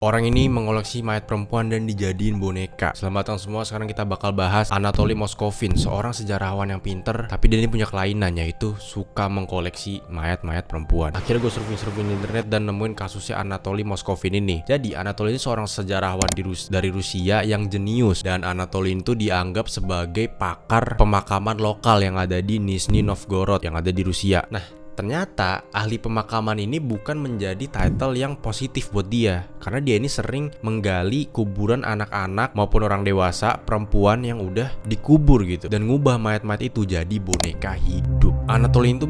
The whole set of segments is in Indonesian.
Orang ini mengoleksi mayat perempuan dan dijadiin boneka. Selamat datang semua, sekarang kita bakal bahas Anatoly Moskovin, seorang sejarawan yang pinter, tapi dia ini punya kelainan, yaitu suka mengkoleksi mayat-mayat perempuan. Akhirnya gue surfing di internet dan nemuin kasusnya Anatoly Moskovin ini. Jadi Anatoly ini seorang sejarawan dari Rusia yang jenius, dan Anatoly itu dianggap sebagai pakar pemakaman lokal yang ada di Nizhny Novgorod yang ada di Rusia. Nah, ternyata ahli pemakaman ini bukan menjadi title yang positif buat dia, karena dia ini sering menggali kuburan anak-anak maupun orang dewasa perempuan yang udah dikubur gitu, dan ngubah mayat-mayat itu jadi boneka hidup. Anatoly itu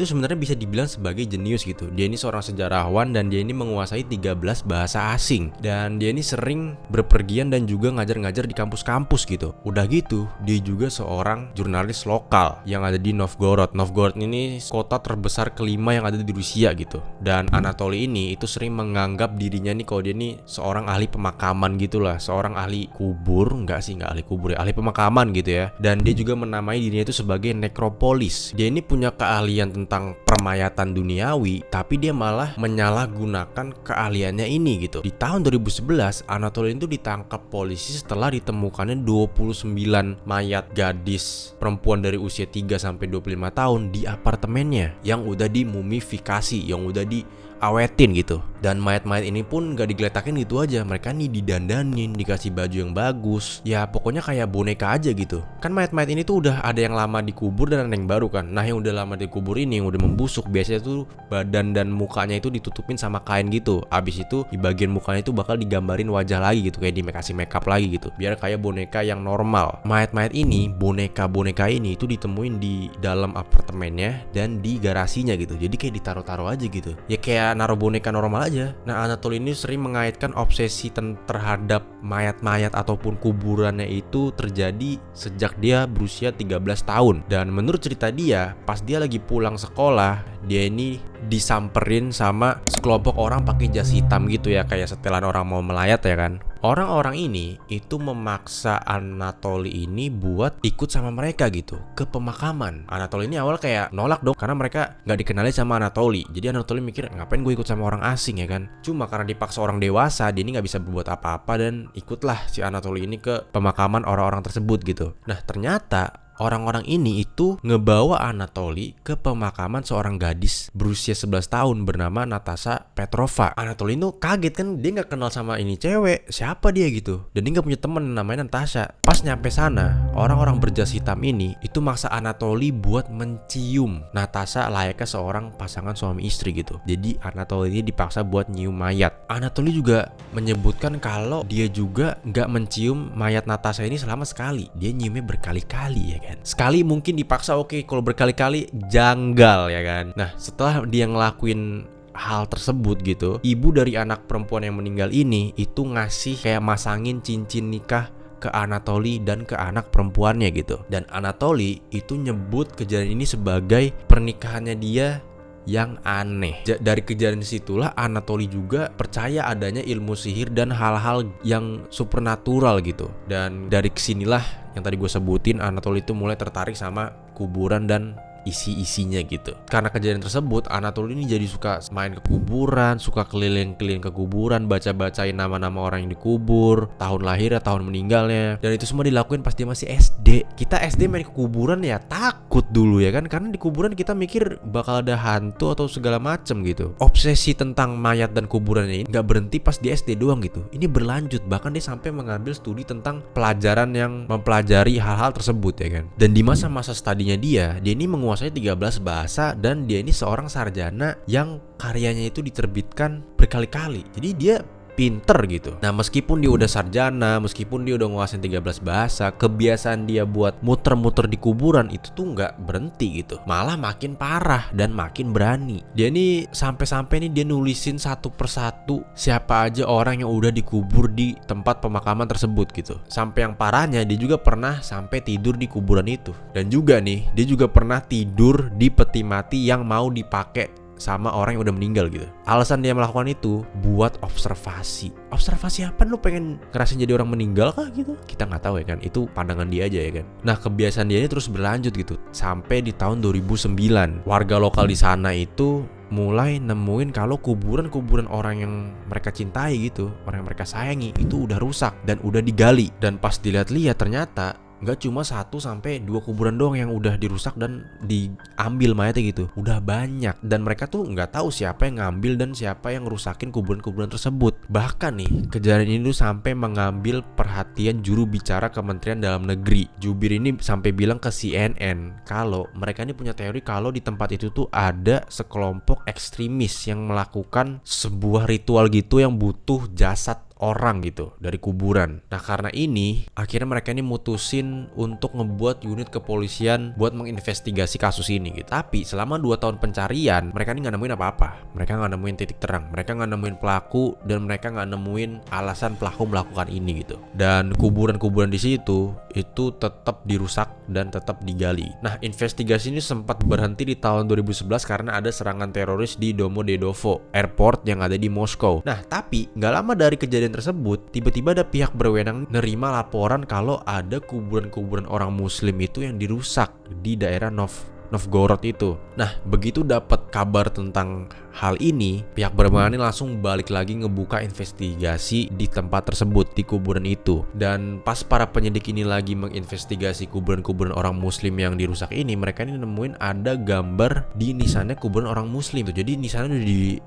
sebenarnya bisa dibilang sebagai jenius gitu. Dia ini seorang sejarawan dan dia ini menguasai 13 bahasa asing, dan dia ini sering berpergian dan juga ngajar-ngajar di kampus-kampus gitu. Udah gitu, dia juga seorang jurnalis lokal yang ada di Novgorod. Novgorod ini kota terbesar kelima yang ada di Rusia gitu. Dan Anatoly ini itu sering menganggap dirinya nih kalau dia nih seorang ahli pemakaman gitulah, seorang ahli kubur, enggak ahli kubur ya, ahli pemakaman gitu ya. Dan dia juga menamai dirinya itu sebagai nekropolis. Dia ini punya keahlian tentang permayatan duniawi, tapi dia malah menyalahgunakan keahliannya ini gitu. Di tahun 2011, Anatoly itu ditangkap polisi setelah ditemukannya 29 mayat gadis perempuan dari usia 3 sampai 25 tahun di apartemennya yang udah dimumifikasi, yang udah diawetin gitu. Dan mayat-mayat ini pun gak digeletakin gitu aja, mereka nih didandanin, dikasih baju yang bagus, ya pokoknya kayak boneka aja gitu. Kan mayat-mayat ini tuh udah ada yang lama dikubur dan ada yang baru kan. Nah, yang udah lama dikubur ini, yang udah membusuk, biasanya tuh badan dan mukanya itu ditutupin sama kain gitu. Abis itu di bagian mukanya itu bakal digambarin wajah lagi gitu, kayak dikasih makeup lagi gitu, biar kayak boneka yang normal. Mayat-mayat ini, boneka-boneka ini itu ditemuin di dalam apartemennya dan di garasinya gitu. Jadi kayak ditaruh-taruh aja gitu, ya kayak naruh boneka normal aja. Nah, Anatoly ini sering mengaitkan obsesi terhadap mayat-mayat ataupun kuburannya itu terjadi sejak dia berusia 13 tahun. Dan menurut cerita dia, pas dia lagi pulang sekolah, dia ini disamperin sama sekelompok orang pakai jas hitam gitu ya, kayak setelan orang mau melayat ya kan. Orang-orang ini itu memaksa Anatoly ini buat ikut sama mereka gitu ke pemakaman. Anatoly ini awal kayak nolak dong, karena mereka nggak dikenali sama Anatoly. Jadi Anatoly mikir, ngapain gue ikut sama orang asing ya kan. Cuma karena dipaksa orang dewasa, dia ini nggak bisa berbuat apa-apa dan ikutlah si Anatoly ini ke pemakaman orang-orang tersebut gitu. Nah, ternyata orang-orang ini itu ngebawa Anatoly ke pemakaman seorang gadis berusia 11 tahun bernama Natasha Petrova. Anatoly itu kaget kan, dia gak kenal sama ini cewek, siapa dia gitu. Dan dia gak punya temen namanya Natasha. Pas nyampe sana, orang-orang berjas hitam ini itu maksa Anatoly buat mencium Natasha layaknya seorang pasangan suami istri gitu. Jadi Anatoly ini dipaksa buat nyium mayat. Anatoly juga menyebutkan kalau dia juga gak mencium mayat Natasha ini selama sekali. Dia nyiumnya berkali-kali ya. Sekali mungkin dipaksa oke, kalau berkali-kali janggal ya kan. Nah, setelah dia ngelakuin hal tersebut gitu, ibu dari anak perempuan yang meninggal ini itu ngasih kayak masangin cincin nikah ke Anatoly dan ke anak perempuannya gitu. Dan Anatoly itu nyebut kejadian ini sebagai pernikahannya dia yang aneh. Dari kejadian situlah Anatoly juga percaya adanya ilmu sihir dan hal-hal yang supernatural gitu. Dan dari kesinilah yang tadi gue sebutin, Anatoly itu mulai tertarik sama kuburan dan isi-isinya gitu. Karena kejadian tersebut, Anatoly ini jadi suka main ke kuburan, suka keliling-keliling ke kuburan, baca-bacain nama-nama orang yang dikubur, tahun lahirnya, tahun meninggalnya. Dan itu semua dilakuin pas dia masih SD. Kita SD main ke kuburan ya takut dulu ya kan, karena di kuburan kita mikir bakal ada hantu atau segala macem gitu. Obsesi tentang mayat dan kuburan ini gak berhenti pas di SD doang gitu. Ini berlanjut, bahkan dia sampai mengambil studi tentang pelajaran yang mempelajari hal-hal tersebut ya kan. Dan di masa-masa studinya dia ini menguasai 13 bahasa dan dia ini seorang sarjana yang karyanya itu diterbitkan berkali-kali. Jadi dia pinter gitu. Nah, meskipun dia udah sarjana, meskipun dia udah nguasain 13 bahasa, kebiasaan dia buat muter-muter di kuburan itu tuh nggak berhenti gitu. Malah makin parah dan makin berani. Dia nih sampai-sampai nih dia nulisin satu persatu siapa aja orang yang udah dikubur di tempat pemakaman tersebut gitu. Sampai yang parahnya, dia juga pernah sampai tidur di kuburan itu. Dan juga nih, dia juga pernah tidur di peti mati yang mau dipakai sama orang yang udah meninggal gitu. Alasan dia melakukan itu buat observasi. Observasi apa? Lu pengen ngerasain jadi orang meninggal kah gitu? Kita nggak tahu ya kan. Itu pandangan dia aja ya kan. Nah, kebiasaan dia ini terus berlanjut gitu sampai di tahun 2009. Warga lokal di sana itu mulai nemuin kalau kuburan-kuburan orang yang mereka cintai gitu, orang yang mereka sayangi itu udah rusak dan udah digali. Dan pas dilihat-lihat ternyata nggak cuma 1 sampai 2 kuburan doang yang udah dirusak dan diambil mayatnya gitu. Udah banyak. Dan mereka tuh nggak tahu siapa yang ngambil dan siapa yang ngerusakin kuburan-kuburan tersebut. Bahkan nih, kejadian ini tuh sampai mengambil perhatian juru bicara Kementerian Dalam Negeri. Jubir ini sampai bilang ke CNN kalau mereka ini punya teori kalau di tempat itu tuh ada sekelompok ekstremis yang melakukan sebuah ritual gitu yang butuh jasad orang gitu dari kuburan. Nah karena ini akhirnya mereka ini mutusin untuk ngebuat unit kepolisian buat menginvestigasi kasus ini gitu. Tapi selama 2 tahun pencarian mereka ini nggak nemuin apa-apa. Mereka nggak nemuin titik terang, mereka nggak nemuin pelaku, dan mereka nggak nemuin alasan pelaku melakukan ini gitu. Dan kuburan-kuburan di situ itu tetap dirusak dan tetap digali. Nah investigasi ini sempat berhenti di tahun 2011 karena ada serangan teroris di Domodedovo Airport yang ada di Moskow. Nah tapi nggak lama dari kejadian tersebut, tiba-tiba ada pihak berwenang nerima laporan kalau ada kuburan-kuburan orang muslim itu yang dirusak di daerah Novgorod itu. Nah, begitu dapat kabar tentang hal ini, pihak berwenang ini langsung balik lagi ngebuka investigasi di tempat tersebut, di kuburan itu. Dan pas para penyidik ini lagi menginvestigasi kuburan-kuburan orang muslim yang dirusak ini, mereka ini nemuin ada gambar di nisannya kuburan orang muslim tuh. Jadi nisannya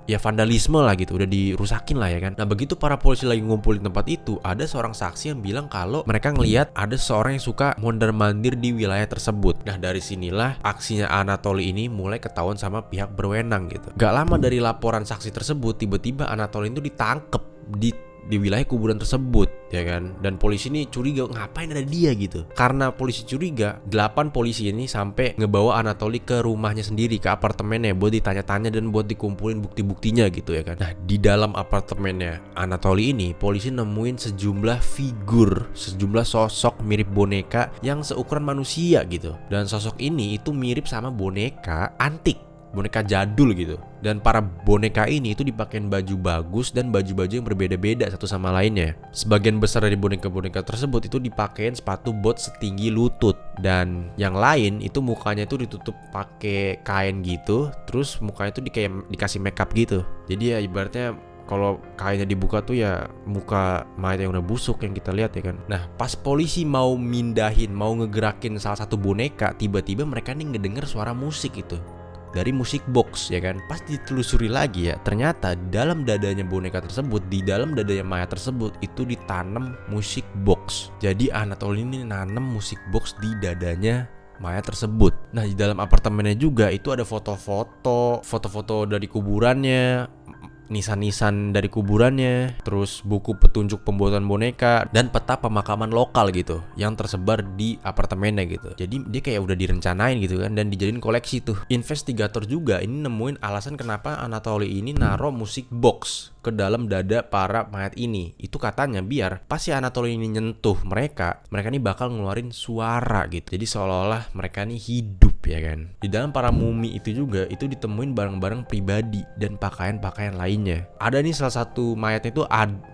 udah vandalisme lah gitu, udah dirusakin lah ya kan. Nah, begitu para polisi lagi ngumpulin tempat itu, ada seorang saksi yang bilang kalau mereka ngelihat ada seorang yang suka mondar-mandir di wilayah tersebut. Nah, dari sinilah aksinya Anatoly ini mulai ketahuan sama pihak berwenang gitu. Gak lama dari laporan saksi tersebut, tiba-tiba Anatoly itu ditangkep di wilayah kuburan tersebut ya kan. Dan polisi ini curiga ngapain ada dia gitu. Karena polisi curiga, 8 polisi ini sampai ngebawa Anatoly ke rumahnya sendiri, ke apartemennya buat ditanya-tanya dan buat dikumpulin bukti-buktinya gitu ya kan. Nah di dalam apartemennya Anatoly ini polisi nemuin sejumlah figur, sejumlah sosok mirip boneka yang seukuran manusia gitu. Dan sosok ini itu mirip sama boneka antik, boneka jadul gitu. Dan para boneka ini itu dipakein baju bagus dan baju-baju yang berbeda-beda satu sama lainnya. Sebagian besar dari boneka-boneka tersebut itu dipakein sepatu bot setinggi lutut. Dan yang lain itu mukanya itu ditutup pakai kain gitu. Terus mukanya itu dikasih makeup gitu. Jadi ya ibaratnya kalau kainnya dibuka tuh ya muka mayat yang udah busuk yang kita lihat ya kan. Nah pas polisi mau mindahin, mau ngegerakin salah satu boneka, tiba-tiba mereka nih ngedenger suara musik itu dari musik box ya kan. Pas ditelusuri lagi ya, ternyata di dalam dadanya boneka tersebut, di dalam dadanya mayat tersebut itu ditanam musik box. Jadi Anatoly ini nanam musik box di dadanya mayat tersebut. Nah di dalam apartemennya juga itu ada foto-foto dari kuburannya, nisan-nisan dari kuburannya, terus buku petunjuk pembuatan boneka, dan peta pemakaman lokal gitu yang tersebar di apartemennya gitu. Jadi dia kayak udah direncanain gitu kan, dan dijadiin koleksi tuh. Investigator juga ini nemuin alasan kenapa Anatoly ini naruh musik box ke dalam dada para mayat ini. Itu katanya biar pas si Anatoly ini nyentuh mereka ini bakal ngeluarin suara gitu. Jadi seolah-olah mereka ini hidup ya kan. Di dalam para mumi itu juga itu ditemuin barang-barang pribadi dan pakaian-pakaian lainnya. Ada nih salah satu mayatnya itu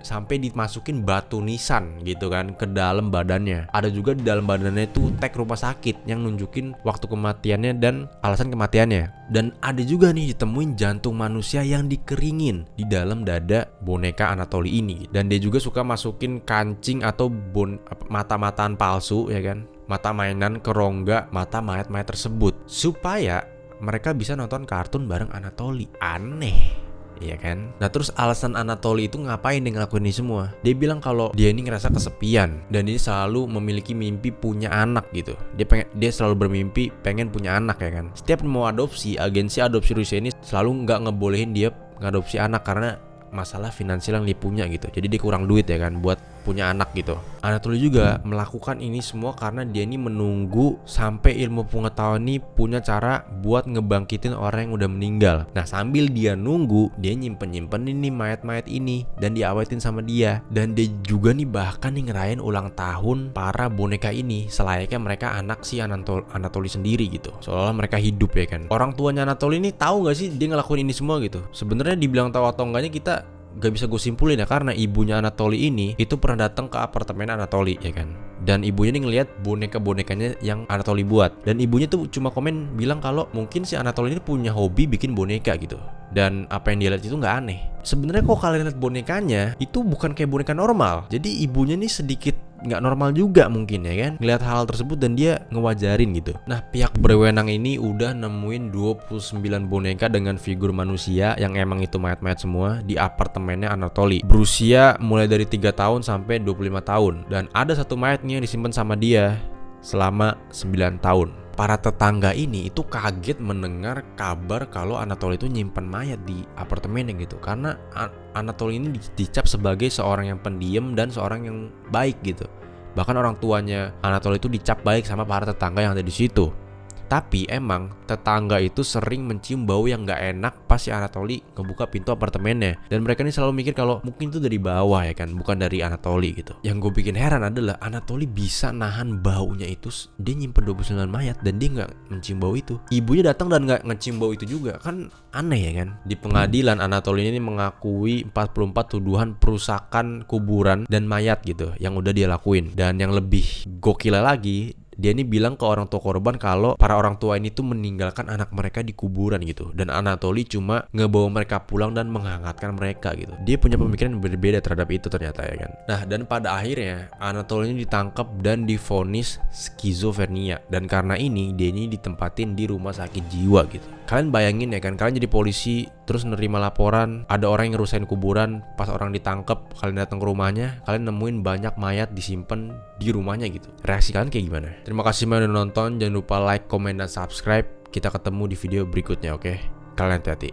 sampai dimasukin batu nisan gitu kan ke dalam badannya. Ada juga di dalam badannya itu tag rumah sakit yang nunjukin waktu kematiannya dan alasan kematiannya. Dan ada juga nih ditemuin jantung manusia yang dikeringin di dalam dada boneka Anatoly ini. Dan dia juga suka masukin kancing atau mata-mataan palsu ya kan, mata mainan ke rongga mata mayat-mayat tersebut supaya mereka bisa nonton kartun bareng Anatoly. Aneh iya kan. Nah terus alasan Anatoly itu ngapain dia ngelakuin ini semua? Dia bilang kalau dia ini ngerasa kesepian dan dia selalu memiliki mimpi punya anak gitu. Dia selalu bermimpi pengen punya anak ya kan. Setiap mau adopsi, agensi adopsi Rusia ini selalu nggak ngebolehin dia ngadopsi anak karena masalah finansial yang dia punya gitu. Jadi dia kurang duit ya kan buat punya anak gitu. Anatoly juga melakukan ini semua karena dia ini menunggu sampai ilmu pengetahuan ini punya cara buat ngebangkitin orang yang udah meninggal. Nah sambil dia nunggu, dia nyimpen ini mayat-mayat ini dan diawetin sama dia. Dan dia juga nih bahkan nih ngerayain ulang tahun para boneka ini selayaknya mereka anak si Anatoly sendiri gitu. Seolah-olah mereka hidup ya kan. Orang tuanya Anatoly ini tahu nggak sih dia ngelakuin ini semua gitu? Sebenarnya dibilang tahu atau enggaknya kita gak bisa gue simpulin ya, karena ibunya Anatoly ini itu pernah datang ke apartemen Anatoly ya kan. Dan ibunya nih ngelihat boneka-bonekanya yang Anatoly buat. Dan ibunya tuh cuma komen bilang kalau mungkin si Anatoly ini punya hobi bikin boneka gitu. Dan apa yang dia lihat itu nggak aneh. Sebenarnya kok kalian lihat bonekanya itu bukan kayak boneka normal. Jadi ibunya nih sedikit nggak normal juga mungkin ya kan, ngelihat hal tersebut dan dia ngewajarin gitu. Nah, pihak berwenang ini udah nemuin 29 boneka dengan figur manusia yang emang itu mayat-mayat semua di apartemennya Anatoly, berusia mulai dari 3 tahun sampai 25 tahun. Dan ada satu mayat nih yang disimpan sama dia selama 9 tahun. Para tetangga ini itu kaget mendengar kabar kalau Anatoly itu nyimpan mayat di apartemennya gitu. Karena Anatoly ini dicap sebagai seorang yang pendiam dan seorang yang baik gitu. Bahkan orang tuanya Anatoly itu dicap baik sama para tetangga yang ada di situ. Tapi emang tetangga itu sering mencium bau yang gak enak pas si Anatoly ngebuka pintu apartemennya. Dan mereka ini selalu mikir kalau mungkin itu dari bawah ya kan, bukan dari Anatoly gitu. Yang gue bikin heran adalah Anatoly bisa nahan baunya itu. Dia nyimpen 29 mayat dan dia gak mencium bau itu. Ibunya datang dan gak ngecium bau itu juga. Kan aneh ya kan. Di pengadilan Anatoly ini mengakui 44 tuduhan perusakan kuburan dan mayat gitu yang udah dia lakuin. Dan yang lebih gokil lagi, dia ini bilang ke orang tua korban kalau para orang tua ini tuh meninggalkan anak mereka di kuburan gitu. Dan Anatoly cuma ngebawa mereka pulang dan menghangatkan mereka gitu. Dia punya pemikiran yang berbeda terhadap itu ternyata ya kan. Nah, dan pada akhirnya Anatoly ini ditangkap dan divonis skizofrenia. Dan karena ini dia ini ditempatin di rumah sakit jiwa gitu. Kalian bayangin ya kan, kalian jadi polisi terus nerima laporan ada orang yang ngerusain kuburan. Pas orang ditangkap, kalian datang ke rumahnya, kalian nemuin banyak mayat disimpan di rumahnya gitu. Reaksi kalian kayak gimana? Terima kasih udah nonton, jangan lupa like, comment, dan subscribe. Kita ketemu di video berikutnya, oke? Kalian hati-hati.